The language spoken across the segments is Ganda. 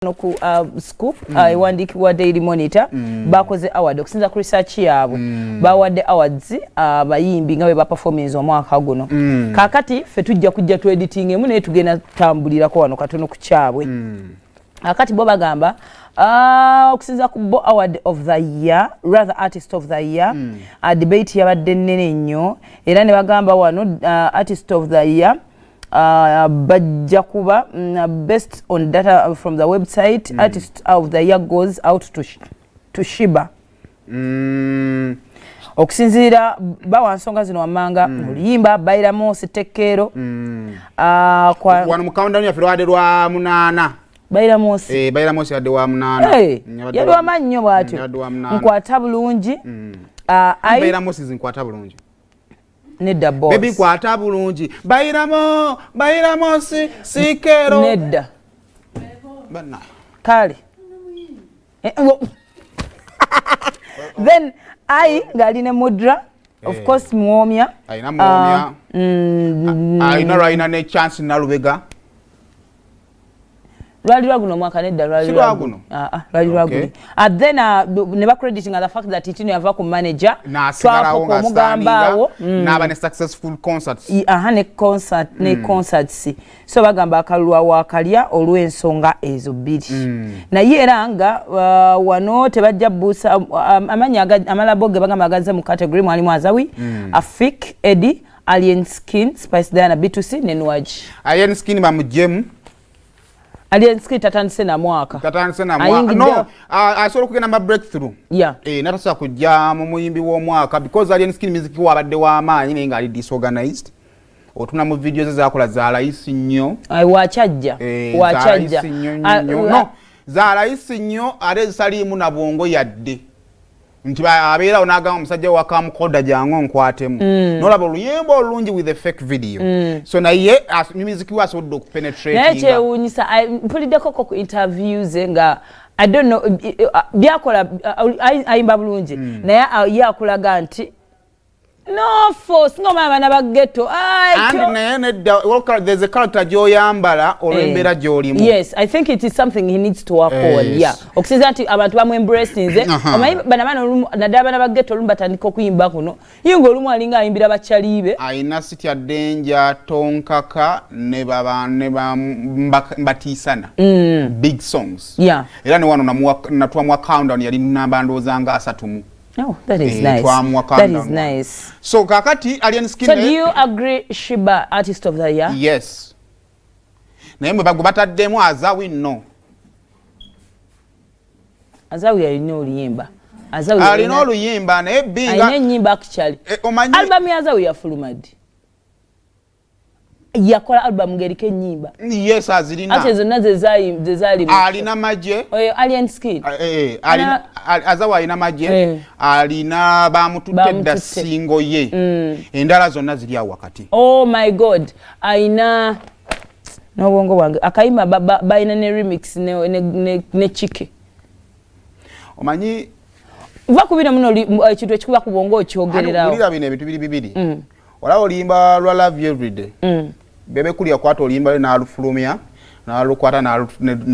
ku scoop iwandikibwa Daily Monitor bakoze award okusinza ku research yaabwe bawadde awards abayimbi nga bwe ba performance omwaka guno kakati fe tujja kujja tu editing emu ne tugenda tambulirako wano katono ku kyabwe akati bo bagamba okusinza ku Bo Award of the Year rather Artist of the Year debate yabadde nnene nnyo era ne bagamba wano Artist of the Year bajja kuba based on data from the website Artist of the Year goes out to Sheebah okusinzira bawa nsonga zino wamanga oluyimba Bayiramosi Tekero wano mu countdown ya firwade lwa munana Bayiramosi Bayiramosi yadde wa munana yadde wa mannyo bwatyo nkwata bulungi Bayiramosi zinkwata bulungi nedda boss baby kwata bulungi Bayiramosi Sikero nedda bana kale then ngaline mudra of course muomya aina muomya aina raina ne chance na lubega Rally Raguno mwaka nedda Rally Raguno. Rally Raguno. Then ne ba crediting the fact that itino yava ku manager twapo ko mugambawo naba ne successful concerts. Ne concerts. So bagamba akalwa wakalya olw'ensonga ezo bbiri. Na yera nga wano tebajja busa amanya amalaboge bagamba agaze mu category mwalimu Azawi, Afik, Eddie, Alien Skin, Spice Diana B2C ne Nwaji. Alien Skin ba mujemu Alien Skin tatandise na mwaka. No, asolo kugenda ma breakthrough. Yeah. Natasa kujja mu muyimbi w'omwaka because Alien Skin music wabadde w'amaanyi naye nga ali disorganized. Otuna mu videos zakola za layisi nnyo. Wachajja. Wachajja. No, za layisi nnyo ate zisaliimu na bwongo yadde. Nti abeera onagamba omusajja wa camcorder jangu nkwatemu nolaba oluyimba olungi with a fake video so naye music was asobodde okupenetrate naye kyewuunyisa mpuliddeko ku interviews nga I don't know byakola ayimba bulungi naye yakulaga nti no force ngoma abana ba ghetto there's a character joyambala olwembera jolimu. Yes, I think it is something he needs to work on. Yeah, okusiza nti abantu bamu embrace nze bana nadaba ba ghetto lumba tandiko kuyimba kuno yingo lumu alinga ayimbira bachalibe aina city ya danger tonkaka ne baba mbatisana big songs. Yeah, era ne wano natwa mu countdown yali namba ndozanga asatumu. Oh, that is nice. That is nice. So kakati Alien Skin. So do you agree Sheebah Artist of the Year? Yes. Naye mwe bago bataddemu Azawi no. Azawi alina oluyimba. Azawi alina oluyimba naye binga. Alina ennyimba actually. Album ya Azawi ya Fulumadi. Yakola album ngerike ennyimba. Yes, azirina. Ate zonna zezali. Alina maje. Alien Skin. Azawi alina maje. Alina bamutudde singo ye. Endala zonna ziri awo wakati. Oh my God. Alina n'obwongo bwange akayima bayina ne remix ne chike. Omanyi va kubira muno ekintu ekikuba ku bwongo okyogererawo. Kulira bino ebintu bibiri. Wala olimba lwa love you every day. Bebe kulia kwata olimba na alufulumia na alukwata na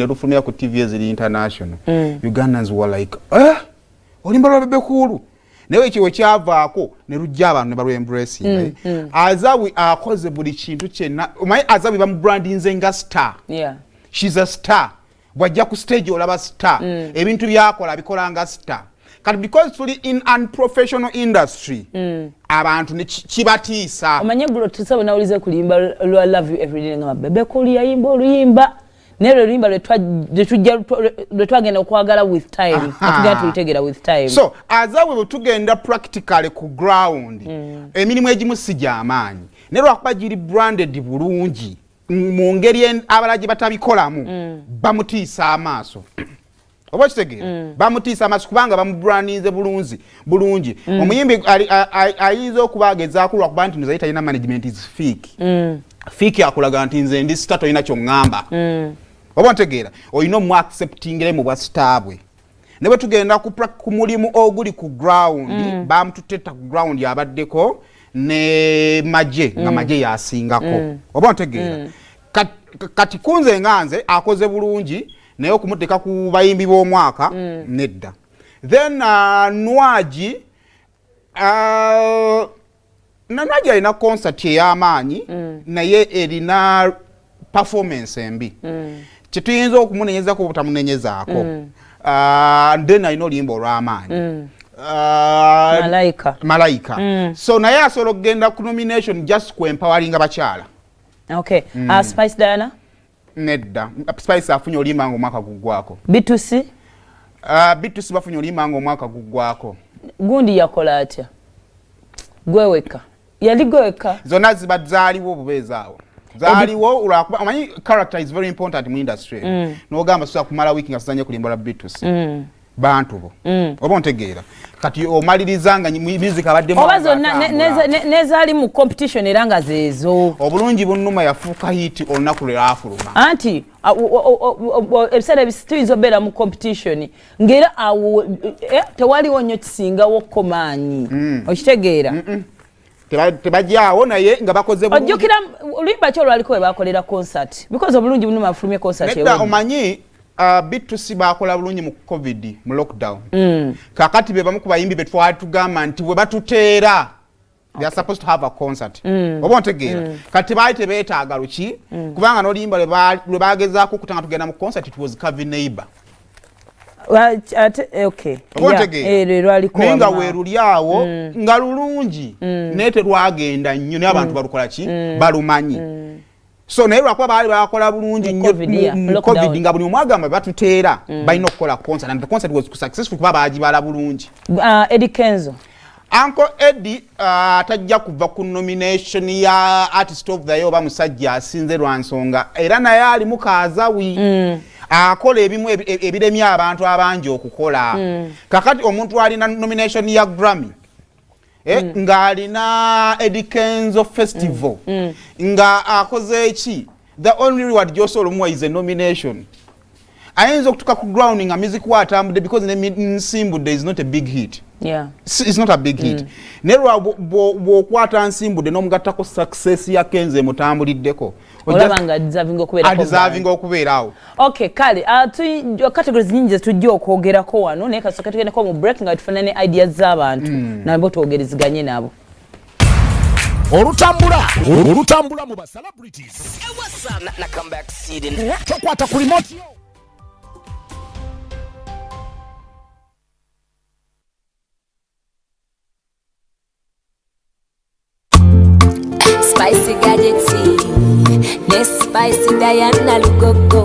rufulumia ku TV ezili international. Ugandans were like, olimba lwa bebe kulu. Newe kiwe kyavaako ne rujja abantu ne balwe embrace. Azawi akoze buli kintu kyenna. Omanyi Azawi bamubrandinze nga star. Yeah. She's a star. Wajja ku stage olaba star. Ebintu byakola bikola nga star. But because tuli in unprofessional industry abantu ne kibatiisa omanye gulo tusaba nawulize kulimba lwa love you every day nga bebe kuli yayimba oluyimba nero oluyimba lwe twagenda okwagala with time atugenda tulitegera with time. So Azawe butugenda practically ku ground emirimu egimu sija amaanyi nero akuba giri branded bulungi mu ngeri abalaji batabikolamu bamutiisa amaaso. Oba kitegera bamutiisa amaaso kubanga bamubrandinze bulungi omuyimbi ayinza okubagezaako lwakuba nti nzayita ina management is fake. Fake akulaga nti nze ndi star toyina kyongamba. Oba ntegeera oyina omu acceptingire mu bwa star bwe ne bwe tugenda ku mulimu oguli ku ground bamututeta ku ground yabaddeko ne maje nga maje yasingako. Oba ntegeera kati kunze nganze akoze bulungi naye okumuteeka ku bayimbi b'omwaka nedda. Then Nwaji Nwaji alina concert ey'amaanyi naye erina performance embi. Kyetuyinza okumunenyezako obutamunenyezaako. Then alina oluyimba olw'amaanyi. Malaika. So naye asobola okugenda ku nomination just ku empowering bakyala. Okay. Spice Diana? Nedda. Spice afunye oluyimba ng'omwaka guggwako. Bitusi? Bitusi bafunye oluyimba ng'omwaka guggwako. Gundi yakola atya? Gweweka. Yali gweweka. Zonna ziba zaaliwo obubeezaawo. Zaaliwo olwakuba omanyi character is very important mu industry. N'ogamba sosa kumala wiki nga sizanye kulimba la Bitusi. Bantu bo. Oba ontegeera. Kati omaliriza nga music abaddemu. Oba zonna nezaali mu competition era nga zeezo. Obulungi bunnuma yafuuka hit olunaku lwe afuluma. Anti ebiseera ebisituyinza obeera mu competition ng'era tewaliwo nnyo kisingawo komaanyi. Okitegeera? Tebajjaawo naye nga bakoze bulungi. Ojjukira oluyimba ki olwaliko we baakolera concert because obulungi bunnuma afulumye concert nedda omanyi Bitusi bakola bulungi mu COVID mu lockdown. Kakati be bamu ku bayimbi be twali tugamba nti we batuteera. They are supposed to have a concert. Oba ontegeera. Kati baali tebeetaaga luki kubanga n'oluyimba lwe baagezaako okutanga tugenda mu concert it was Kevin Neighbor. Okay. Naye nga weeruli awo nga lulungi naye terwagenda nnyo naye abantu balukola ki balumanyi. So naye lwakuba baali bakola bulungi nnyo mu COVID nga buli omwagamba batuteera balina okukola concert and the concert was successful kuba baagibala bulungi. Eddie Kenzo. Uncle Eddie atajja kuva ku nomination ya Artist of the Year oba musajja asinze lwa nsonga era naye ali mu kaazawi. Akola ebimu ebiremya abantu abangi okukola. Kakati omuntu alina nomination ya Grammy nga alina Eddie Kenzo Festival nga akoze eki the only reward gy'osobola olumuwa is a nomination. Ayinza okutuka ku ground nga music watambudde because Nsimbudde is not a big hit. Yeah. It's not a big hit. Nerwa bw'okwata Nsimbudde n'omugattako success ya Kenzo emutambuliddeko. Olaba nga deserving okubeerawo. Okay, kale categories nyingi zetujja okwogerako wano naye kasooka tugendeko mu break nga tufuna ne ideas z'abantu nabo twogereziganye nabo. Olutambula mu ba celebrities. Na comeback seeding. Tokwata ku remote yo. Spicy gadgets, ne spicy Diana Lugogo.